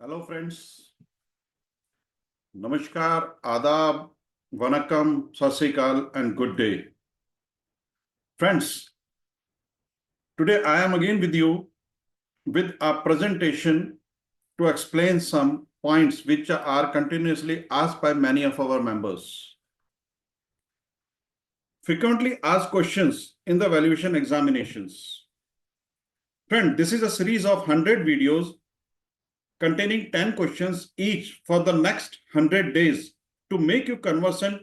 Hello friends, Namaskar, Adab, Vanakkam, Sat Sri Akal and good day. Friends, today I am again with you with a presentation to explain some points which are continuously asked by many of our members. Frequently asked questions in the valuation examinations. Friend, this is a series of 100 videos containing 10 questions each for the next 100 days to make you conversant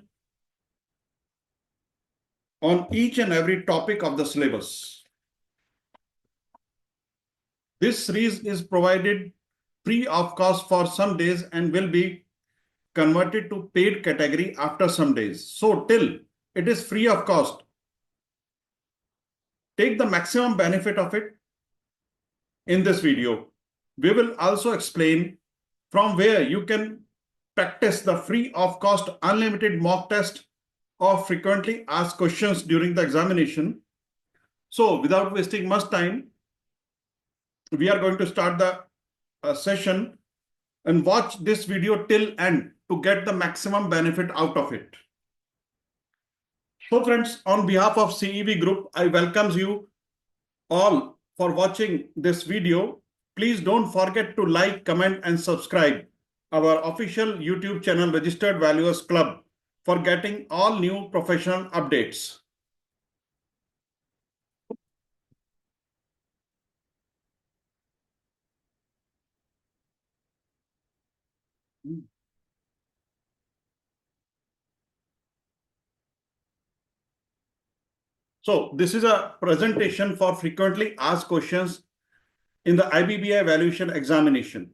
on each and every topic of the syllabus. This series is provided free of cost for some days and will be converted to paid category after some days. So till it is free of cost, take the maximum benefit of it in this video. We will also explain from where you can practice the free of cost unlimited mock test of frequently asked questions during the examination. So without wasting much time, we are going to start the session and watch this video till end to get the maximum benefit out of it. So friends, on behalf of CEV Group, I welcome you all for watching this video. Please don't forget to like, comment and subscribe our official YouTube channel Registered Valuers Club for getting all new professional updates. So this is a presentation for frequently asked questions in the IBBI valuation examination.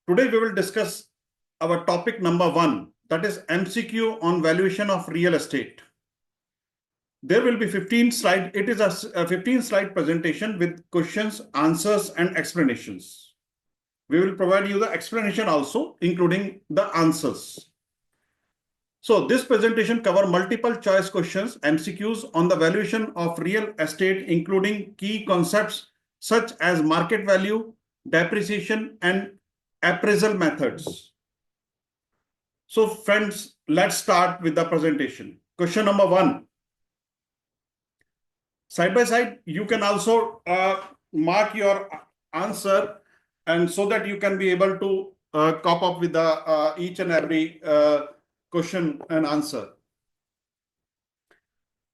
Today we will discuss our topic number 1, that is MCQ on valuation of real estate. There will be 15 slides. It is a 15 slide presentation with questions, answers and explanations. We will provide you the explanation also, including the answers. So this presentation covers multiple choice questions, MCQs on the valuation of real estate, including key concepts such as market value, depreciation and appraisal methods. So friends, let's start with the presentation. Question number 1. Side by side, you can also mark your answer, and so that you can be able to cop up with the each and every question and answer.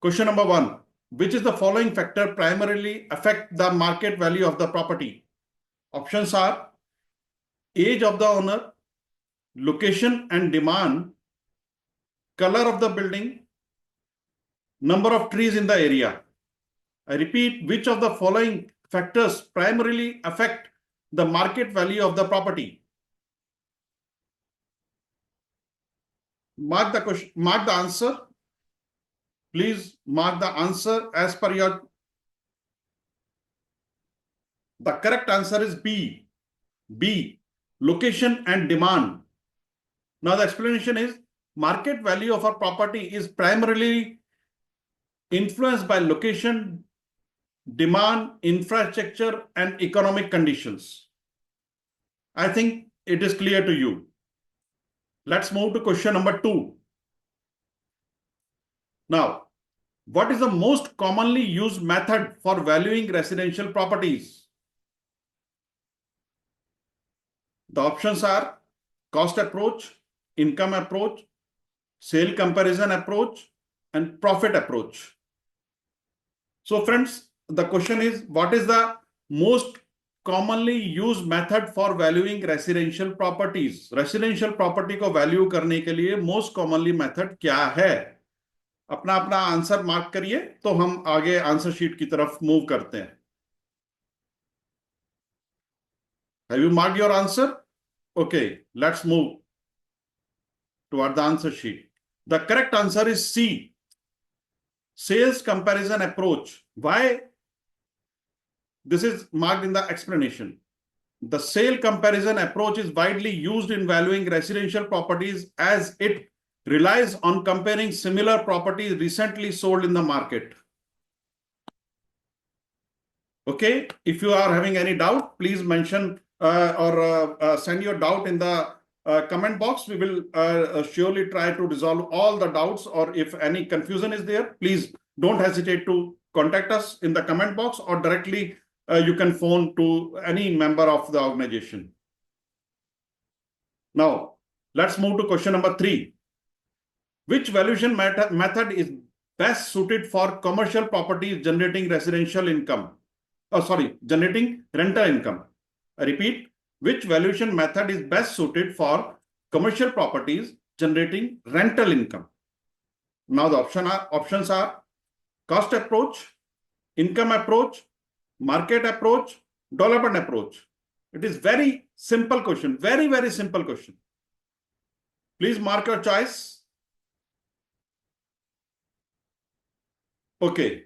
Question number 1. Which is the following factor primarily affect the market value of the property? Options are age of the owner, location and demand, color of the building, number of trees in the area. I repeat, which of the following factors primarily affect the market value of the property? Mark the question, mark the answer. Please mark the answer as per your. The correct answer is B. B. Location and demand. Now the explanation is market value of a property is primarily influenced by location, demand, infrastructure and economic conditions. I think it is clear to you. Let's move to question number 2. Now, what is the most commonly used method for valuing residential properties? The options are cost approach, income approach, sale comparison approach, and profit approach. So friends, the question is, what is the most commonly used method for valuing residential properties? Residential property को value करने के लिए most commonly method क्या है? अपना अपना answer mark करिए, तो हम आगे आंसर शीट की तरफ मूव करते हैं. Have you marked your answer? Okay, let's move toward the answer sheet. The correct answer is C. Sales comparison approach. Why? This is marked in the explanation. The sale comparison approach is widely used in valuing residential properties as it relies on comparing similar properties recently sold in the market. Okay, if you are having any doubt, please mention or send your doubt in the comment box. We will surely try to resolve all the doubts, or if any confusion is there, please don't hesitate to contact us in the comment box, or directly you can phone to any member of the organization. Now, let's move to question number 3. Which valuation method is best suited for commercial properties generating residential income? Generating rental income. I repeat, which valuation method is best suited for commercial properties generating rental income? Now the options are cost approach, income approach, market approach, development approach. It is very simple question, very, very simple question. Please mark your choice. Okay,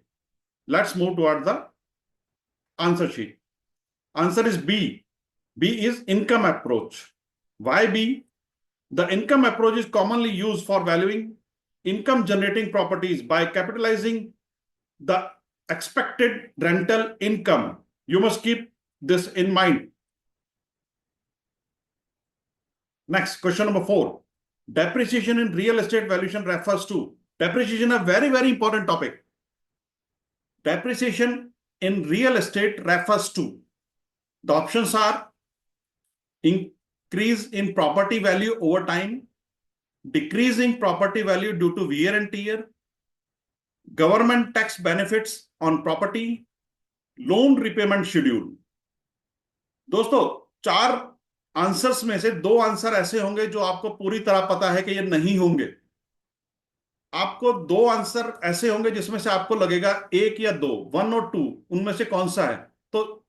let's move toward the answer sheet. Answer is B. B is income approach. Why B? The income approach is commonly used for valuing income generating properties by capitalizing the expected rental income. You must keep this in mind. Next, question number 4. Depreciation in real estate valuation refers to. Depreciation is a very, very important topic. Depreciation in real estate refers to. The options are increase in property value over time, decrease in property value due to wear and tear, government tax benefits on property, loan repayment schedule. दोस्तों, 4 answers में से 2 answer ऐसे होंगे जो आपको पूरी तरह पता है कि ये नहीं होंगे. आपको 2 आंसर ऐसे होंगे जिसमें से आपको लगेगा 1 या 2, 1 और 2, उनमें से कौन सा है. तो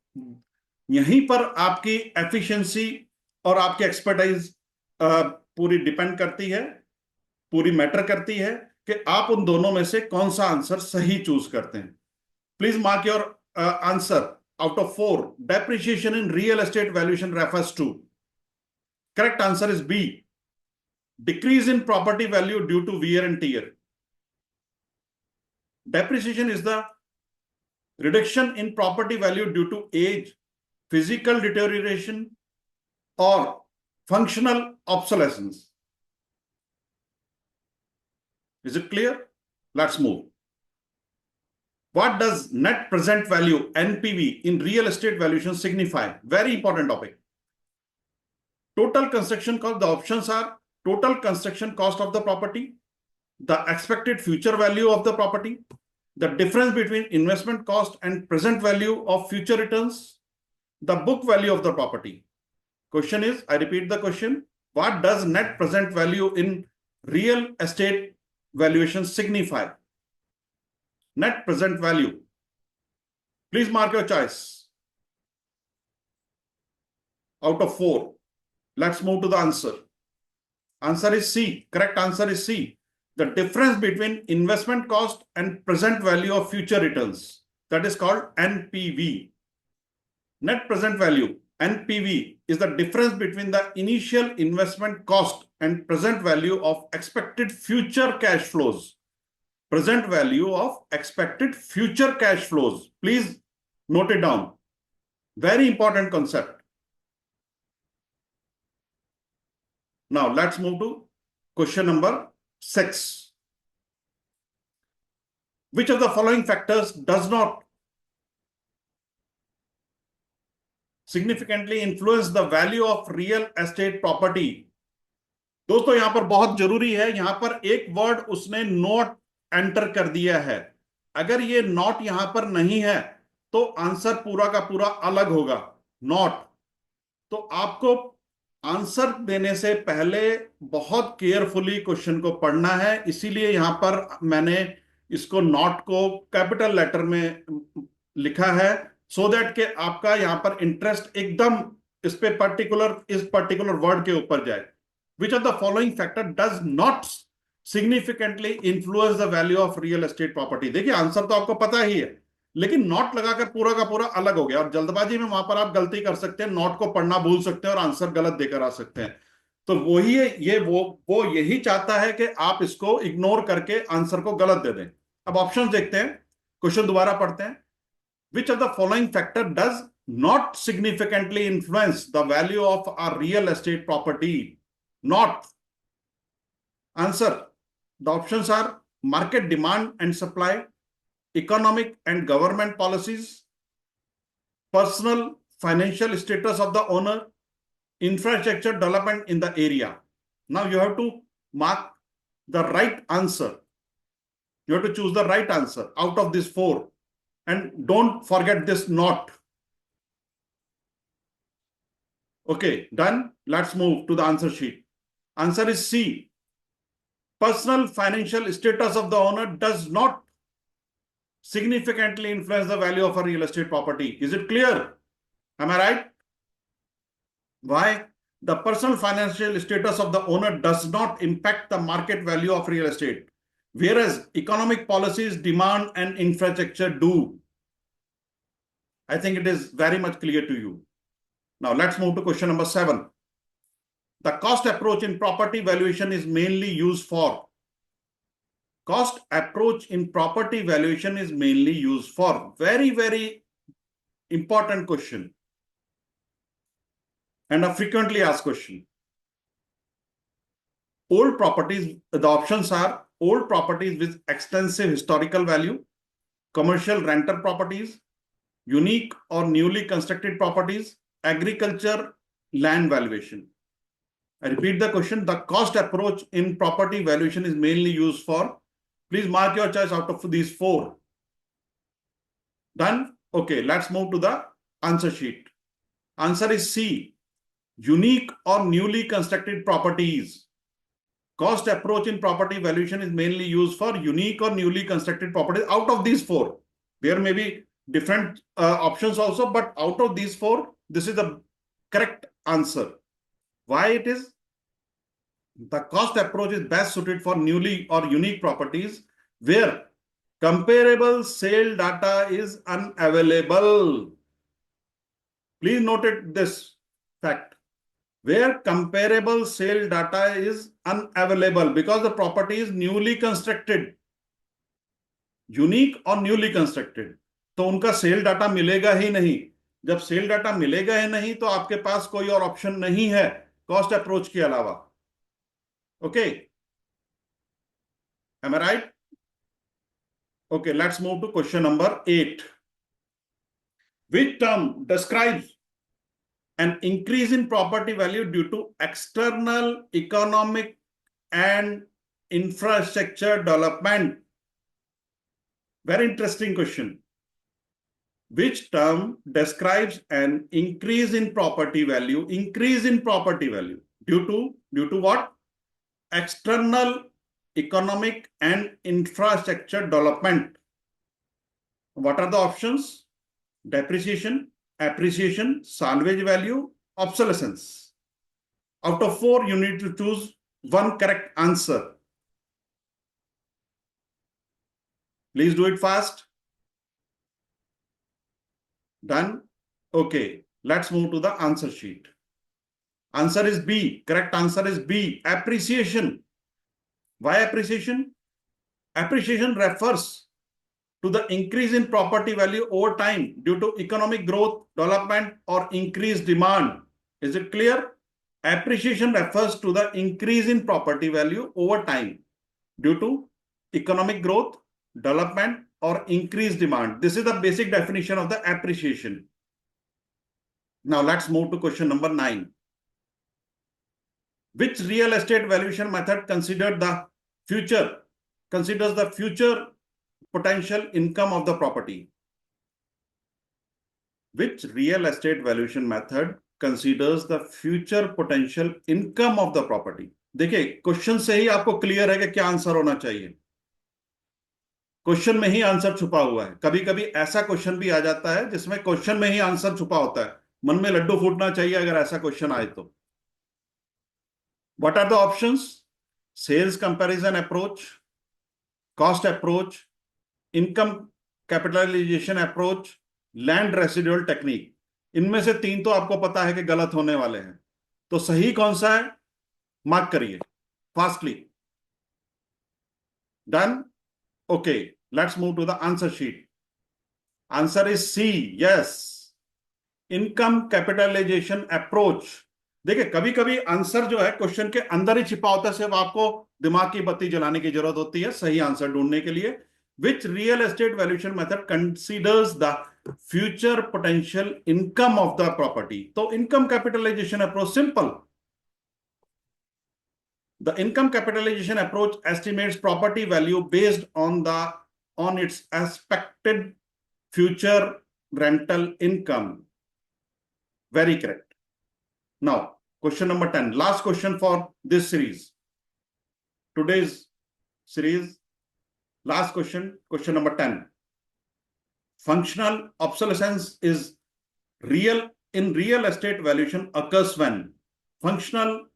यहीं पर आपकी एफिशिएंसी और आपकी एक्सपर्टाइज पूरी डिपेंड करती है, पूरी मैटर करती है कि आप उन दोनों में से कौन सा आंसर सही चूज करते हैं. Please mark your answer. Out of 4, depreciation in real estate valuation refers to. Correct answer is B. Decrease in property value due to wear and tear. Depreciation is the reduction in property value due to age, physical deterioration, or functional obsolescence. Is it clear? Let's move. What does net present value, NPV, in real estate valuation signify? Very important topic. Total construction cost. The options are total construction cost of the property, the expected future value of the property, the difference between investment cost and present value of future returns, the book value of the property. Question is, I repeat the question, what does net present value in real estate valuation signify? Net present value. Please mark your choice. Out of 4. Let's move to the answer. Answer is C. Correct answer is C. The difference between investment cost and present value of future returns. That is called NPV. Net present value, NPV, is the difference between the initial investment cost and present value of expected future cash flows. Present value of expected future cash flows. Please note it down. Very important concept. Now let's move to question number 6. Which of the following factors does not significantly influence the value of real estate property? दोस्तों, यहां पर बहुत जरूरी है, यहां पर एक word उसने नोट एंटर कर दिया है. अगर ये नॉट यहां पर नहीं है तो आंसर पूरा का पूरा अलग होगा. नॉट. तो आपको आंसर देने से पहले बहुत केयरफुली क्वेश्चन को पढ़ना है. इसीलिए यहां पर मैंने इसको नॉट को कैपिटल लेटर में लिखा है, सो दैट कि आपका यहां पर इंटरेस्ट एकदम इस पर्टिकुलर वर्ड के ऊपर जाए. Which of the following factor does not significantly influence the value of real estate property? देखिए, आंसर तो आपको पता ही है, लेकिन नॉट लगाकर पूरा का पूरा अलग हो गया, और जल्दबाजी में वहां पर आप गलती कर सकते हैं, नॉट को पढ़ना भूल सकते हैं और आंसर गलत देकर आ सकते हैं. तो वही है, ये वो यही चाहता है कि आप इसको इग्नोर करके आंसर को गलत दे दें. अब ऑप्शन देखते हैं, क्वेश्चन दोबारा पढ़ते हैं. Which of the following factor does not significantly influence the value of a real estate property. Not. Answer. The options are market demand and supply, economic and government policies, personal financial status of the owner, infrastructure development in the area. Now you have to mark the right answer. You have to choose the right answer out of these four. And don't forget this not. Okay, done. Let's move to the answer sheet. Answer is C. Personal financial status of the owner does not significantly influence the value of a real estate property. Is it clear? Am I right? Why? The personal financial status of the owner does not impact the market value of real estate, whereas economic policies, demand, and infrastructure do. I think it is very much clear to you. Now let's move to question number 7. The cost approach in property valuation is mainly used for. Cost approach in property valuation is mainly used for. Very, very important question. And a frequently asked question. Old properties, the options are old properties with extensive historical value, commercial rental properties, unique or newly constructed properties, agriculture, land valuation. I repeat the question. The cost approach in property valuation is mainly used for. Please mark your choice out of these four. Done? Okay, let's move to the answer sheet. Answer is C. Unique or newly constructed properties. Cost approach in property valuation is mainly used for unique or newly constructed properties. Out of these four, there may be different options also, but out of these four, this is the correct answer. Why it is? The cost approach is best suited for newly or unique properties where comparable sale data is unavailable. Please note this fact. Where comparable sale data is unavailable because the property is newly constructed, unique or newly constructed, तो उनका cell data मिलेगा ही नहीं. जब cell data मिलेगा ही नहीं तो आपके पास कोई और ऑप्शन नहीं है कॉस्ट अप्रोच के अलावा. Okay, am I right? Okay, let's move to question number 8. Which term describes an increase in property value due to external economic and infrastructure development? Very interesting question. Which term describes an increase in property value? Increase in property value due to what? External economic and infrastructure development. What are the options? Depreciation, appreciation, salvage value, obsolescence. Out of 4, you need to choose one correct answer. Please do it fast. Done? Okay, let's move to the answer sheet. Answer is B. Correct answer is B. Appreciation. Why appreciation? Appreciation refers to the increase in property value over time due to economic growth, development, or increased demand. Is it clear? Appreciation refers to the increase in property value over time due to economic growth, development, or increased demand. This is the basic definition of the appreciation. Now let's move to question number 9. Which real estate valuation method considers the future potential income of the property? Which real estate valuation method considers the future potential income of the property? देखिए question से ही आपको clear है कि क्या answer होना चाहिए. Question में ही answer छुपा हुआ है. कभी कभी ऐसा क्वेश्चन भी आ जाता है जिसमें क्वेश्चन में ही आंसर छुपा होता है. मन में लड्डू फूटना चाहिए अगर ऐसा क्वेश्चन आए तो. What are the options? Sales comparison approach, cost approach, income capitalization approach, land residual technique. इनमें से 3 तो आपको पता है कि गलत होने वाले हैं. तो सही कौन सा है? मार्क करिए fastly. Done? Okay, let's move to the answer sheet. Answer is C. Yes. Income capitalisation approach. देखिए कभी कभी आंसर जो है क्वेश्चन के अंदर ही छिपा होता है, सिर्फ आपको दिमाग की बत्ती जलाने की जरूरत होती है सही आंसर ढूंढने के लिए। Which real estate valuation method considers the future potential income of the property. तो income capitalisation approach simple. The income capitalization approach estimates property value based on its expected future rental income. Very correct. Now, question number 10, last question for this series. Today's series, last question, question number 10. Functional obsolescence is real in real estate valuation occurs when functional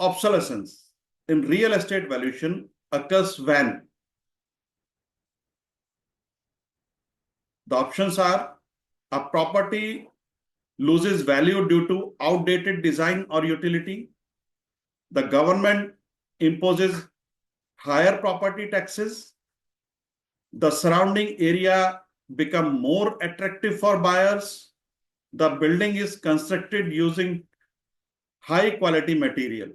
obsolescence in real estate valuation occurs when the options are a property loses value due to outdated design or utility, the government imposes higher property taxes, the surrounding area become more attractive for buyers, the building is constructed using high quality material.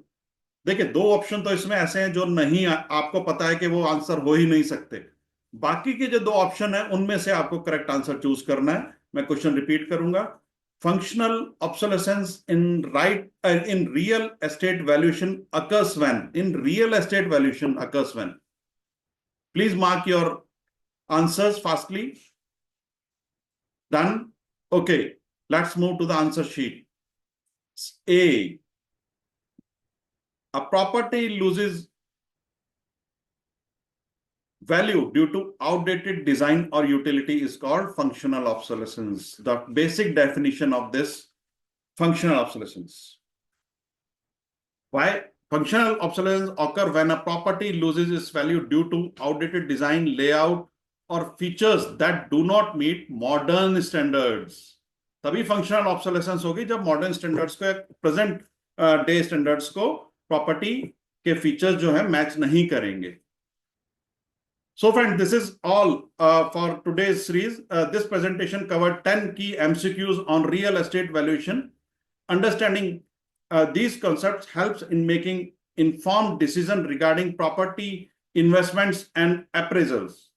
देखिए दो option तो इसमें ऐसे हैं जो नहीं आपको पता है कि वो आंसर हो ही नहीं सकते। बाकी के जो दो ऑप्शन है उनमें से आपको करेक्ट आंसर चूज करना है। मैं क्वेश्चन रिपीट करूंगा। Functional obsolescence in real estate valuation occurs when please mark your answers fastly. Done. Okay, let's move to the answer sheet. A property loses value due to outdated design or utility is called functional obsolescence. The basic definition of this functional obsolescence. Why? Functional obsolescence occur when a property loses its value due to outdated design, layout, or features that do not meet modern standards. तभी functional obsolescence होगी जब modern standards को, present day standards को property के features जो है match नहीं करेंगे. So friends, this is all for today's series. This presentation covered 10 key MCQs on real estate valuation. Understanding these concepts helps in making informed decision regarding property investments and appraisals.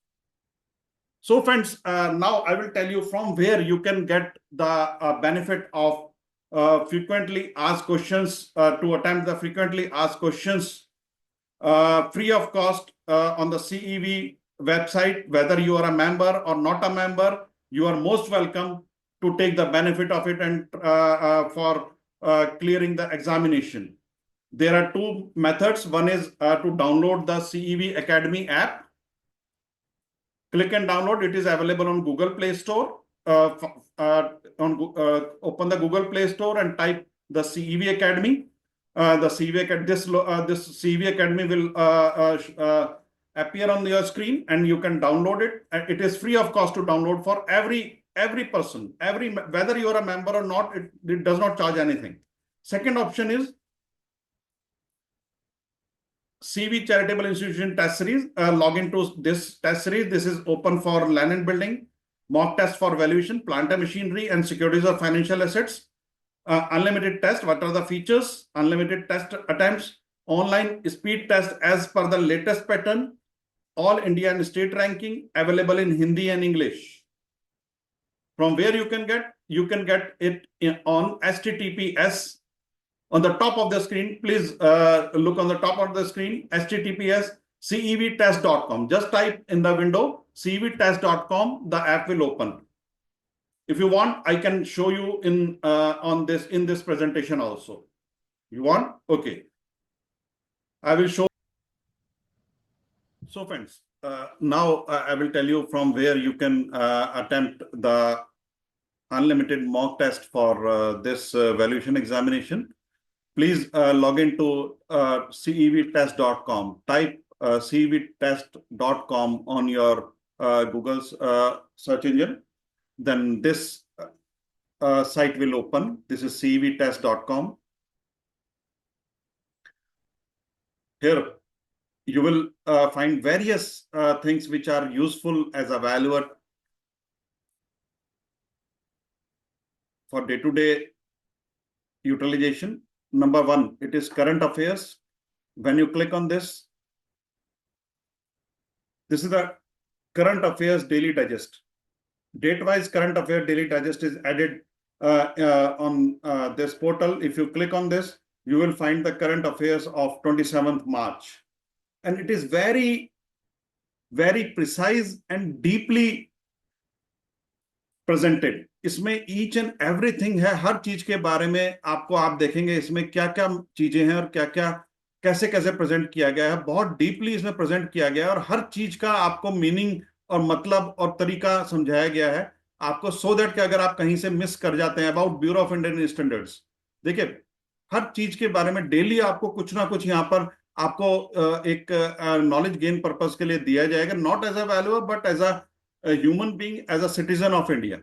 So friends, now I will tell you from where you can get the benefit of frequently asked questions to attempt the frequently asked questions free of cost on the CEV website. Whether you are a member or not a member, you are most welcome to take the benefit of it and for clearing the examination. There are two methods. One is to download the CEV Academy app. Click and download. It is available on Google Play Store. Open the Google Play Store and type the CEV Academy. The CEV this CEV Academy will appear on your screen, and you can download it. It is free of cost to download for every person, whether you are a member or not. It does not charge anything. Second option is CV Charitable Institution Test Series. Log into this test series. This is open for land and building, mock test for valuation, plant and machinery, and securities or financial assets. Unlimited test. What are the features? Unlimited test attempts, online speed test as per the latest pattern, all India and state ranking, available in Hindi and English. From where you can get it on HTTPS. On the top of the screen, please look on the top of the screen, HTTPS cevtest.com. Just type in the window cevtest.com, the app will open. If you want, I can show you in this presentation also. You want? Okay. I will show. So friends, now I will tell you from where you can attempt the unlimited mock test for this valuation examination. Please log into cevtest.com. Type cevtest.com on your Google's search engine. Then this site will open. This is cevtest.com. Here you will find various things which are useful as a valuer. for day-to-day utilization. Number one, it is current affairs. When you click on this is the current affairs daily digest. Date-wise current affair daily digest is added on this portal. If you click on this, you will find the current affairs of 27th March. And it is very, very precise and deeply presented. इसमें each and everything है, हर चीज के बारे में आपको आप देखेंगे इसमें क्या क्या चीजें हैं और क्या क्या कैसे कैसे प्रेजेंट किया गया है. बहुत डीपली इसमें प्रेजेंट किया गया है और हर चीज का आपको मीनिंग और मतलब और तरीका समझाया गया है आपको, सो दैट कि अगर आप कहीं से मिस कर जाते हैं about bureau of Indian standards, देखिए हर चीज के बारे में डेली आपको कुछ ना कुछ यहाँ पर आपको एक नॉलेज गेन पर्पस के लिए दिया जाएगा, not as a valuer but as a human being, as a citizen of India.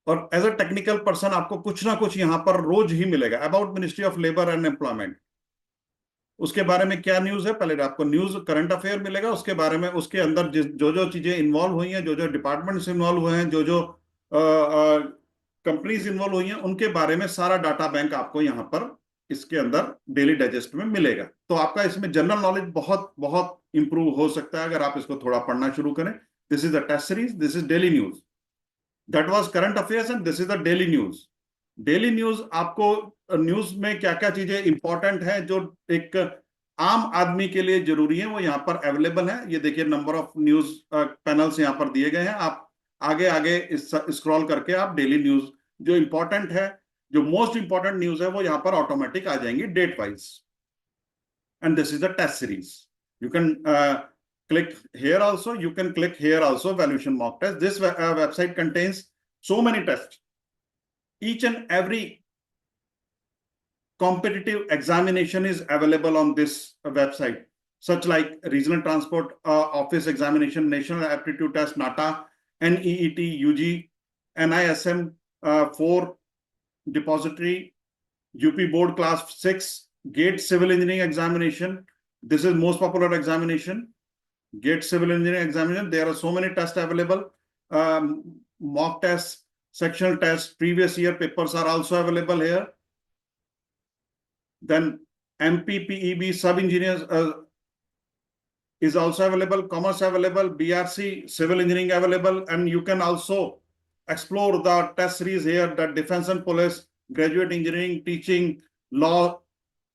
और एज अ टेक्निकल पर्सन आपको कुछ ना कुछ यहाँ पर रोज ही मिलेगा about ministry of labour and employment. उसके बारे में क्या न्यूज है, पहले आपको न्यूज करंट अफेयर मिलेगा, उसके बारे में उसके अंदर जो जो चीजें इन्वॉल्व हुई हैं, जो जो डिपार्टमेंट्स इन्वॉल्व हुए हैं, जो जो कंपनीज इन्वॉल्व हुई हैं, उनके बारे में सारा डाटा बैंक आपको यहाँ पर इसके अंदर डेली डाइजेस्ट में मिलेगा. तो आपका इसमें जनरल नॉलेज बहुत बहुत इंप्रूव हो सकता है अगर आप इसको थोड़ा पढ़ना शुरू करें. This is the test series, this is daily news. That was current affairs and this is the daily news. Daily news आपको न्यूज में क्या क्या चीजें इंपॉर्टेंट है जो एक आम आदमी के लिए जरूरी है वो यहाँ पर अवेलेबल है. ये देखिए नंबर ऑफ न्यूज पैनल्स यहाँ पर दिए गए हैं. आप आगे आगे स्क्रॉल करके आप डेली न्यूज जो इंपॉर्टेंट है, जो मोस्ट इंपॉर्टेंट न्यूज है वो यहाँ पर ऑटोमेटिक आ जाएंगी date wise. And this is the test series. You can click here also, you can click here also, valuation mock test. This website contains so many tests. Each and every competitive examination is available on this website, such like regional transport office examination, national aptitude test, NATA, NEET, UG, NISM 4 depository, UP board class 6, GATE civil engineering examination. This is most popular examination. GATE civil engineering examination. There are so many tests available. Mock tests, sectional tests, previous year papers are also available here. Then MPPEB sub engineers is also available. Commerce available. BRC civil engineering available. And you can also explore the test series here. The defense and police, graduate engineering, teaching, law,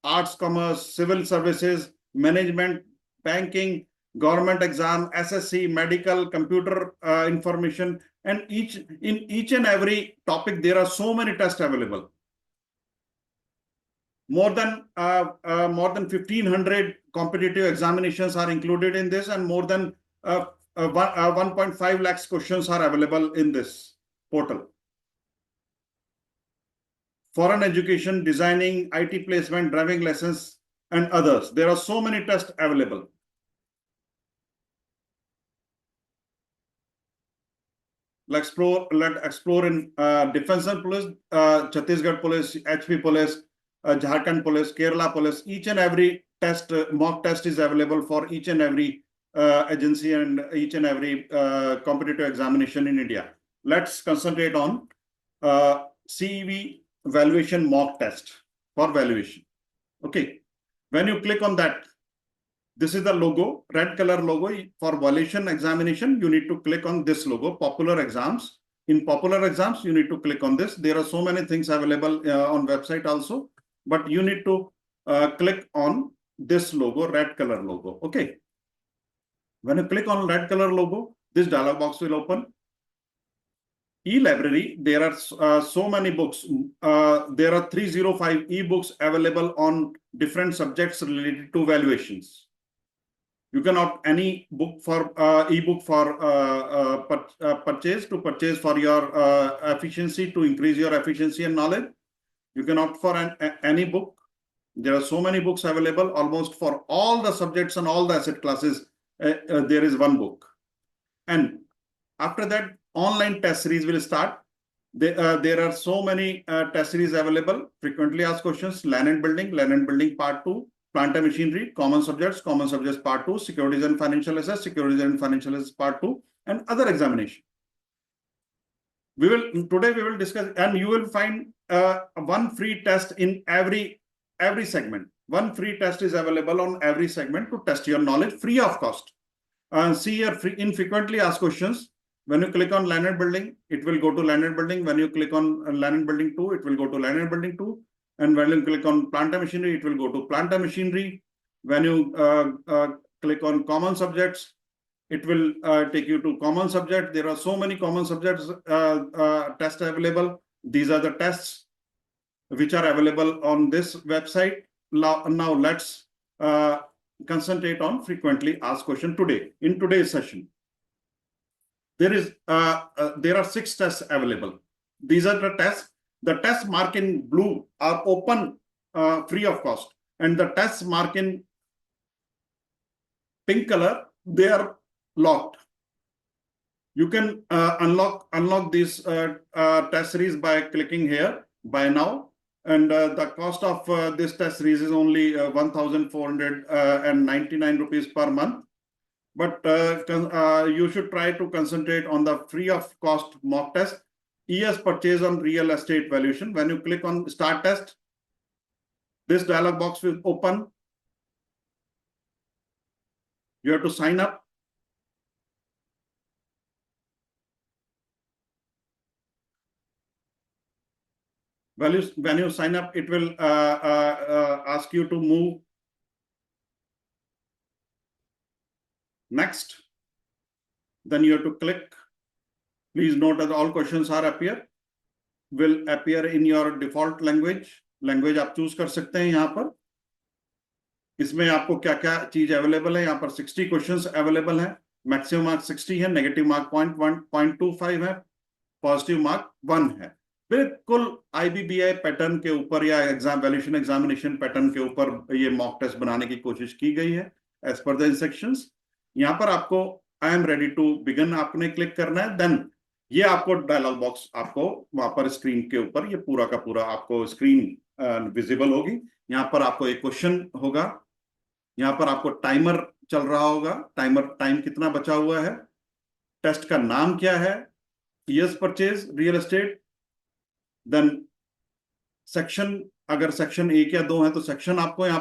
arts, commerce, civil services, management, banking, government exam, SSC, medical, computer information, and in each and every topic there are so many tests available. More than 1,500 competitive examinations are included in this, and more than 1.5 lakhs questions are available in this portal. Foreign education, designing, IT placement, driving lessons, and others. There are so many tests available. Let's explore in defense and police, Chhattisgarh police, HP police, Jharkhand police, Kerala police. Each and every test, mock test is available for each and every agency and each and every competitive examination in India. Let's concentrate on CEV valuation mock test for valuation. Okay, when you click on that, this is the logo, red color logo for valuation examination. You need to click on this logo, popular exams. In popular exams, you need to click on this. There are so many things available on website also, but you need to click on this logo, red color logo. Okay. When you click on red color logo, this dialog box will open. E-library, there are so many books. There are 305 e-books available on different subjects related to valuations. You can opt any book for ebook for purchase for your efficiency, to increase your efficiency and knowledge. You can opt for any book. There are so many books available, almost for all the subjects and all the asset classes. There is one book. And after that, online test series will start. There are so many test series available. Frequently asked questions, land and building part 2. Plant and machinery, common subjects part 2, securities and financial assets part 2, and other examination. we will discuss, and you will find one free test in every segment. One free test is available on every segment to test your knowledge free of cost. See here, in frequently asked questions. When you click on Lanyard Building, it will go to Lanyard Building. When you click on Lanyard Building 2, it will go to Lanyard Building 2. And when you click on Plant and Machinery, it will go to Plant and Machinery. When you click on Common Subjects, it will take you to Common Subject. There are so many Common Subjects tests available. These are the tests which are available on this website. Now let's concentrate on frequently asked question today. In today's session, there are 6 tests available. These are the tests. The tests marked in blue are open, free of cost, and the tests marked in pink color, they are locked. You can unlock this test series by clicking here, buy now, and the cost of this test series is only 1,499 rupees per month. But you should try to concentrate on the free of cost mock test, years purchase on real estate valuation. When you click on start test, this dialog box will open. You have to sign up. When you sign up, it will ask you to move next. Then you have to click. Please note that all questions will appear in your default language. Language आप choose कर सकते हैं यहाँ पर. इसमें आपको क्या क्या चीज अवेलेबल है. यहाँ पर 60 क्वेश्चंस अवेलेबल है. मैक्सिमम मार्क 60 है, नेगेटिव मार्क 0.25 है, पॉजिटिव मार्क 1 है. बिल्कुल IBBI पैटर्न के ऊपर या वैल्यूएशन एग्जामिनेशन पैटर्न के ऊपर ये मॉक टेस्ट बनाने की कोशिश की गई है एज पर द इंस्ट्रक्शंस. यहाँ पर आपको I am ready to begin आपने क्लिक करना है. देन ये आपको डायलॉग बॉक्स आपको वहां पर स्क्रीन के ऊपर ये पूरा का पूरा आपको स्क्रीन विजिबल होगी. यहाँ पर आपको एक क्वेश्चन होगा. यहाँ पर आपको टाइमर चल रहा होगा. टाइम कितना बचा हुआ है. टेस्ट का नाम क्या है. Years purchase real estate. Then section, अगर सेक्शन 1 या 2 है तो सेक्शन आपको यहाँ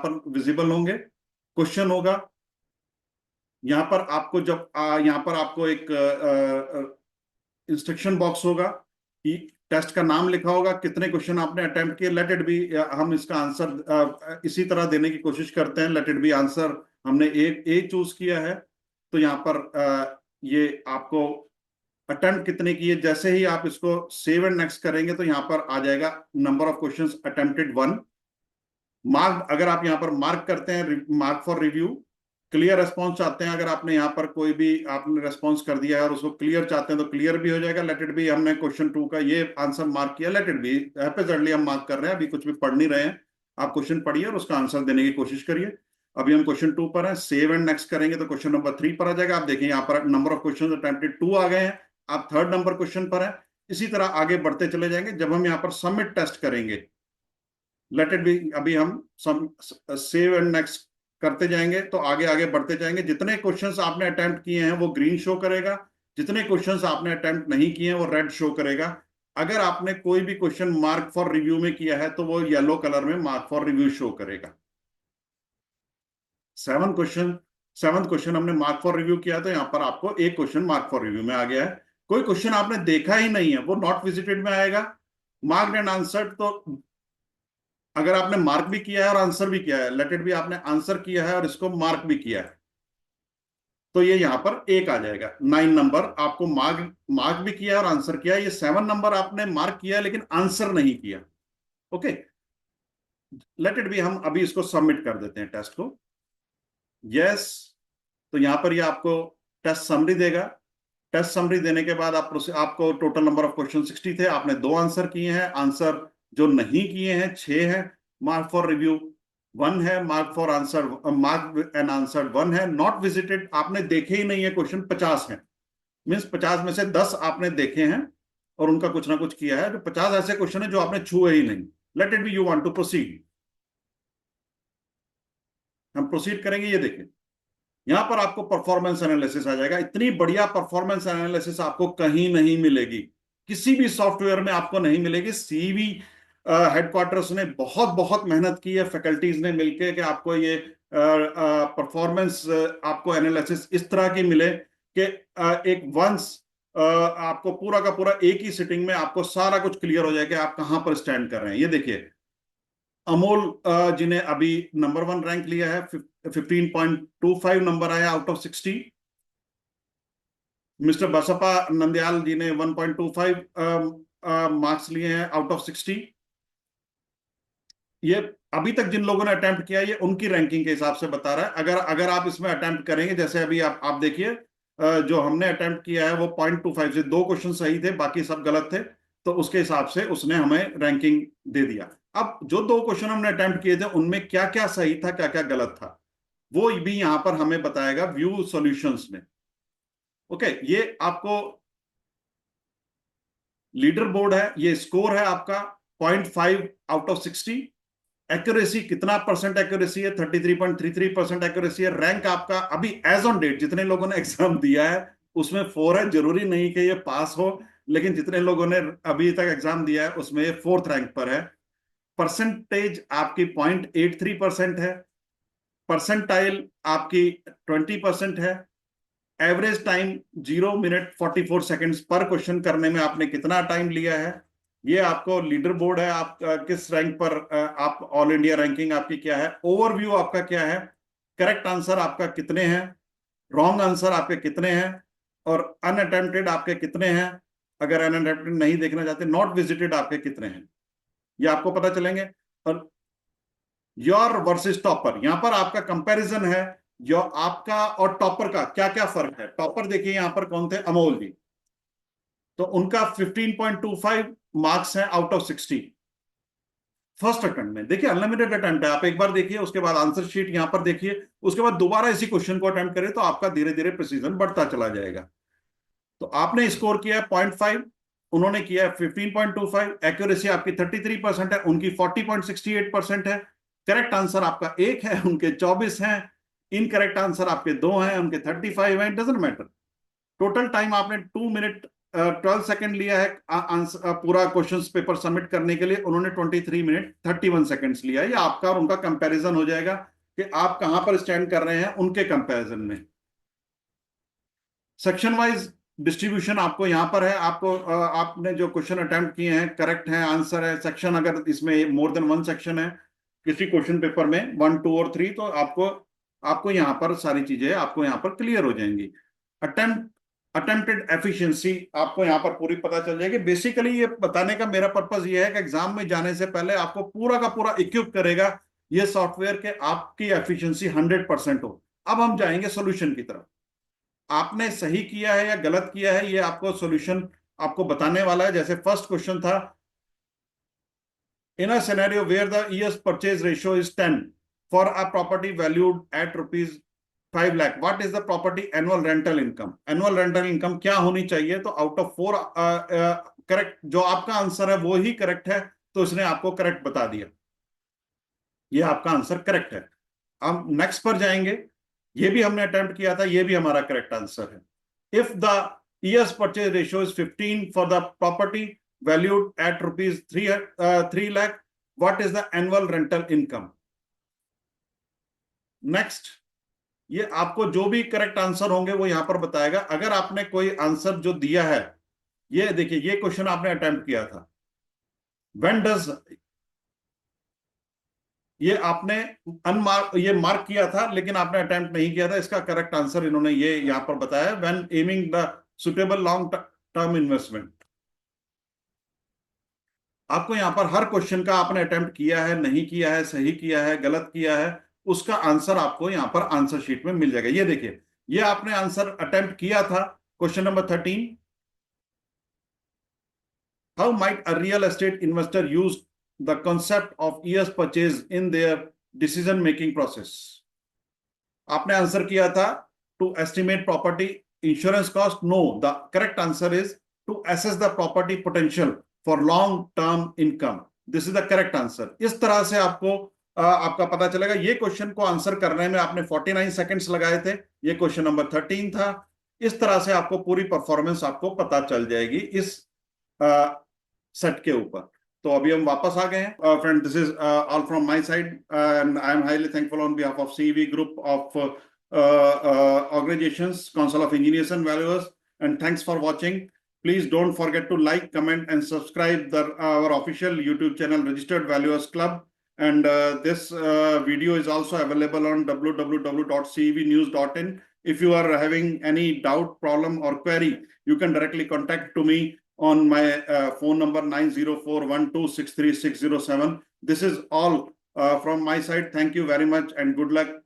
पर विजिबल होंगे. क्वेश्चन होगा. यहाँ पर आपको जब यहाँ पर आपको एक इंस्ट्रक्शन बॉक्स होगा. टेस्ट का नाम लिखा होगा, कितने क्वेश्चन आपने अटेम्प्ट किए. लेट इट बी, हम इसका आंसर इसी तरह देने की कोशिश करते हैं. लेट इट बी आंसर हमने ए चूज किया है. तो यहाँ पर ये आपको अटेम्प्ट कितने किए. जैसे ही आप इसको सेव एंड नेक्स्ट करेंगे तो यहाँ पर आ जाएगा number of questions attempted 1. Mark, अगर आप यहाँ पर मार्क करते हैं mark for review. Clear response चाहते हैं, अगर आपने यहाँ पर कोई भी आपने रेस्पॉन्स कर दिया है और उसको क्लियर चाहते हैं तो क्लियर भी हो जाएगा. लेट इट बी, हमने क्वेश्चन 2 का ये आंसर मार्क किया. लेट इट बी हैप्पीली हम मार्क कर रहे हैं. अभी कुछ भी पढ़ नहीं रहे हैं. आप क्वेश्चन पढ़िए और उसका आंसर देने की कोशिश करिए. अभी हम क्वेश्चन 2 पर हैं. सेव एंड नेक्स्ट करेंगे तो क्वेश्चन नंबर 3 पर आ जाएगा. आप देखें यहाँ पर नंबर ऑफ क्वेश्चन अटेम्प्टेड 2 आ गए हैं. आप 3rd नंबर क्वेश्चन पर है. इसी तरह आगे बढ़ते चले जाएंगे. जब हम यहाँ पर सबमिट टेस्ट करेंगे, लेट इट बी, अभी हम सेव एंड नेक्स्ट करते जाएंगे तो आगे आगे बढ़ते जाएंगे. जितने क्वेश्चंस आपने अटेम्प्ट किए हैं वो ग्रीन शो करेगा. जितने क्वेश्चंस आपने अटेम्प्ट नहीं किए हैं वो रेड शो करेगा. अगर आपने कोई भी क्वेश्चन मार्क फॉर रिव्यू में किया है तो वो येलो कलर में मार्क फॉर रिव्यू शो करेगा. 7th क्वेश्चन हमने मार्क फॉर रिव्यू किया तो यहाँ पर आपको एक क्वेश्चन मार्क फॉर रिव्यू में आ गया है. कोई क्वेश्चन आपने देखा ही नहीं है वो नॉट विजिटेड में आएगा. मार्क्ड एंड आंसर्ड, तो अगर आपने मार्क भी किया है और आंसर भी किया है, लेट इट बी आपने आंसर किया है और इसको मार्क भी किया है, तो ये यहाँ पर 1 आ जाएगा. 9 नंबर आपको मार्क भी किया है और आंसर किया है. ये 7 नंबर आपने मार्क किया है लेकिन आंसर नहीं किया. ओके, लेट इट बी, हम अभी इसको सबमिट कर देते हैं टेस्ट को. यस, तो यहाँ पर ये आपको टेस्ट समरी देगा. टेस्ट समरी देने के बाद आपको टोटल नंबर ऑफ क्वेश्चन 60 थे. आपने 2 आंसर किए हैं. आंसर जो नहीं किए हैं 6 हैं. मार्क फॉर रिव्यू 1 है. Mark for answer, mark and answer 1 है. नॉट विजिटेड आपने देखे ही नहीं है क्वेश्चन 50 है. मीन्स 50 में से 10 आपने देखे हैं और उनका कुछ ना कुछ किया है. तो 50 ऐसे क्वेश्चन है जो आपने छुए ही नहीं. Let it be, you want to proceed. हम प्रोसीड करेंगे. ये देखें, यहां पर आपको परफॉर्मेंस एनालिसिस आ जाएगा। इतनी बढ़िया परफॉर्मेंस एनालिसिस आपको कहीं नहीं मिलेगी, किसी भी सॉफ्टवेयर में आपको नहीं मिलेगी। सीवी हेडक्वार्टर्स ने बहुत बहुत मेहनत की है, फैकल्टीज ने मिलकर, कि आपको ये परफॉर्मेंस आपको एनालिसिस इस तरह की मिले कि एक वंस आपको पूरा का पूरा एक ही सिटिंग में आपको सारा कुछ क्लियर हो जाए कि आप कहां पर स्टैंड कर रहे हैं। ये देखिए, अमोल जिन्हें अभी नंबर 1 रैंक लिया है, 15.25 नंबर आया out of 60। Mr Baspa Nandyal ji ने 1.25 मार्क्स लिए हैं आउट ऑफ 60। ये अभी तक जिन लोगों ने अटेम्प्ट किया, ये उनकी रैंकिंग के हिसाब से बता रहा है। अगर अगर आप इसमें अटेम्प्ट करेंगे, जैसे अभी आप देखिए, जो हमने अटेम्प्ट किया है वो 0.25 से 2 क्वेश्चन सही थे, बाकी सब गलत थे, तो उसके हिसाब से उसने हमें रैंकिंग दे दिया। अब जो 2 क्वेश्चन हमने अटेम्प्ट किए थे, उनमें क्या क्या सही था, क्या क्या गलत था, वो भी यहां पर हमें बताएगा व्यू सॉल्यूशंस में। ओके, ये आपको लीडर बोर्ड है, ये स्कोर है आपका 0.5 आउट ऑफ 60। एक्यूरेसी कितना परसेंट एक्यूरेसी है? 33.33% एक्यूरेसी है। रैंक आपका अभी एज ऑन डेट जितने लोगों ने एग्जाम दिया है उसमें 4 है। जरूरी नहीं कि ये पास हो, लेकिन जितने लोगों ने अभी तक एग्जाम दिया है उसमें ये 4th रैंक पर है। परसेंटेज आपकी 0.83% है। परसेंटाइल आपकी 20% है। एवरेज टाइम 0 मिनट 44 सेकेंड्स पर क्वेश्चन करने में आपने कितना टाइम लिया है, ये आपको लीडर बोर्ड है। आप किस रैंक पर, आप ऑल इंडिया रैंकिंग आपकी क्या है, ओवरव्यू आपका क्या है, करेक्ट आंसर आपका कितने हैं, रॉन्ग आंसर आपके कितने हैं, और अनअटेम्प्टेड आपके कितने हैं। अगर अनअटेम्प्टेड नहीं देखना चाहते, नॉट विजिटेड आपके कितने हैं, ये आपको पता चलेंगे। और योर वर्सेस टॉपर, यहां पर आपका कंपैरिजन है जो आपका और टॉपर का क्या क्या फर्क है। टॉपर देखिए यहां पर कौन थे, अमोल जी, तो उनका 15.25 मार्क्स है आउट ऑफ 60 फर्स्ट अटेम्प्ट में। देखिए अनलिमिटेड अटेम्प्ट है, आप एक बार देखिए, उसके बाद आंसर शीट यहां पर देखिए, उसके बाद दोबारा इसी क्वेश्चन को अटेम्प्ट करें तो आपका धीरे धीरे प्रिसीजन बढ़ता चला जाएगा। तो आपने स्कोर किया है 0.5, उन्होंने किया है 15.25। एक्यूरेसी आपकी 33% है, उनकी 40.68% है। करेक्ट आंसर आपका 1 है, उनके 24 हैं। इनकरेक्ट आंसर आपके 2 हैं, उनके 35 हैं। Doesn't matter. टोटल टाइम आपने 2 मिनट 12 सेकेंड लिया है आंसर पूरा क्वेश्चन पेपर सबमिट करने के लिए, उन्होंने 23 मिनट 31 सेकेंड्स लिया है। ये आपका और उनका कंपैरिजन हो जाएगा कि आप कहां पर स्टैंड कर रहे हैं उनके कंपैरिजन में। सेक्शन वाइज डिस्ट्रीब्यूशन आपको यहां पर है। आपको आपने जो क्वेश्चन अटेम्प्ट किए हैं करेक्ट है, आंसर है। सेक्शन अगर इसमें मोर देन 1 सेक्शन है किसी क्वेश्चन पेपर में, 1, 2 और 3, तो आपको आपको यहां पर सारी चीजें आपको यहां पर क्लियर हो जाएंगी। अटेम्प्ट अटेम्प्टेड एफिशिएंसी आपको यहां पर पूरी पता चल जाएगी। बेसिकली ये बताने का मेरा पर्पस ये है कि एग्जाम में जाने से पहले आपको पूरा का पूरा इक्विप करेगा ये सॉफ्टवेयर के आपकी एफिशिएंसी 100% हो। अब हम जाएंगे सॉल्यूशन की तरफ। आपने सही किया है या गलत किया है, ये आपको सॉल्यूशन आपको बताने वाला है। जैसे फर्स्ट क्वेश्चन था, in a scenario where the years purchase ratio is 10 for a property valued at rupees 5 lakh, what is the property annual rental income? Annual rental income क्या होनी चाहिए? तो आउट ऑफ 4 करेक्ट जो आपका आंसर है वो ही correct है, तो इसने आपको करेक्ट बता दिया, ये आपका आंसर करेक्ट है। हम नेक्स्ट पर जाएंगे। ये भी हमने अटेम्प्ट किया था, ये भी हमारा करेक्ट आंसर है। If the years purchase ratio is 15 for the property valued at rupees 3 lakh, what is the annual rental income? Next, ये आपको जो भी करेक्ट आंसर होंगे वो यहां पर बताएगा। अगर आपने कोई आंसर जो दिया है, ये देखिए, ये क्वेश्चन आपने अटेम्प्ट किया था, व्हेन डज, ये आपने अनमार्क ये मार्क किया था लेकिन आपने अटेम्प्ट नहीं किया था। इसका करेक्ट आंसर इन्होंने ये यहां पर बताया, when aiming the suitable long term investment. आपको यहां पर हर क्वेश्चन का आपने अटेम्प्ट किया है, नहीं किया है, सही किया है, गलत किया है, उसका आंसर आपको यहां पर आंसर शीट में मिल जाएगा। ये देखिए, ये आपने आंसर अटेम्प्ट किया था question number 13, how might a real estate investor use the concept of years purchase in their decision making process? आपने आंसर किया था to estimate property insurance cost. No, the correct answer is to assess the property potential for long term income. This is the correct answer. इस तरह से आपको आपका पता चलेगा। ये क्वेश्चन को आंसर करने में आपने 49 सेकंड्स लगाए थे, ये क्वेश्चन नंबर 13 था। इस तरह से आपको पूरी परफॉर्मेंस आपको पता चल जाएगी इस सेट के ऊपर। तो अभी हम वापस आ गए हैं। Friend, this is all from my side and I am highly thankful on behalf of CV group of organizations, Council of Engineers and Valuers, and thanks for watching. Please don't forget to like, comment, and subscribe our official YouTube channel, Registered Valuers Club. And this video is also available on www.cevnews.in. If you are having any doubt, problem, or query, you can directly contact to me on my phone number 90412636607. This is all from my side. Thank you very much and good luck.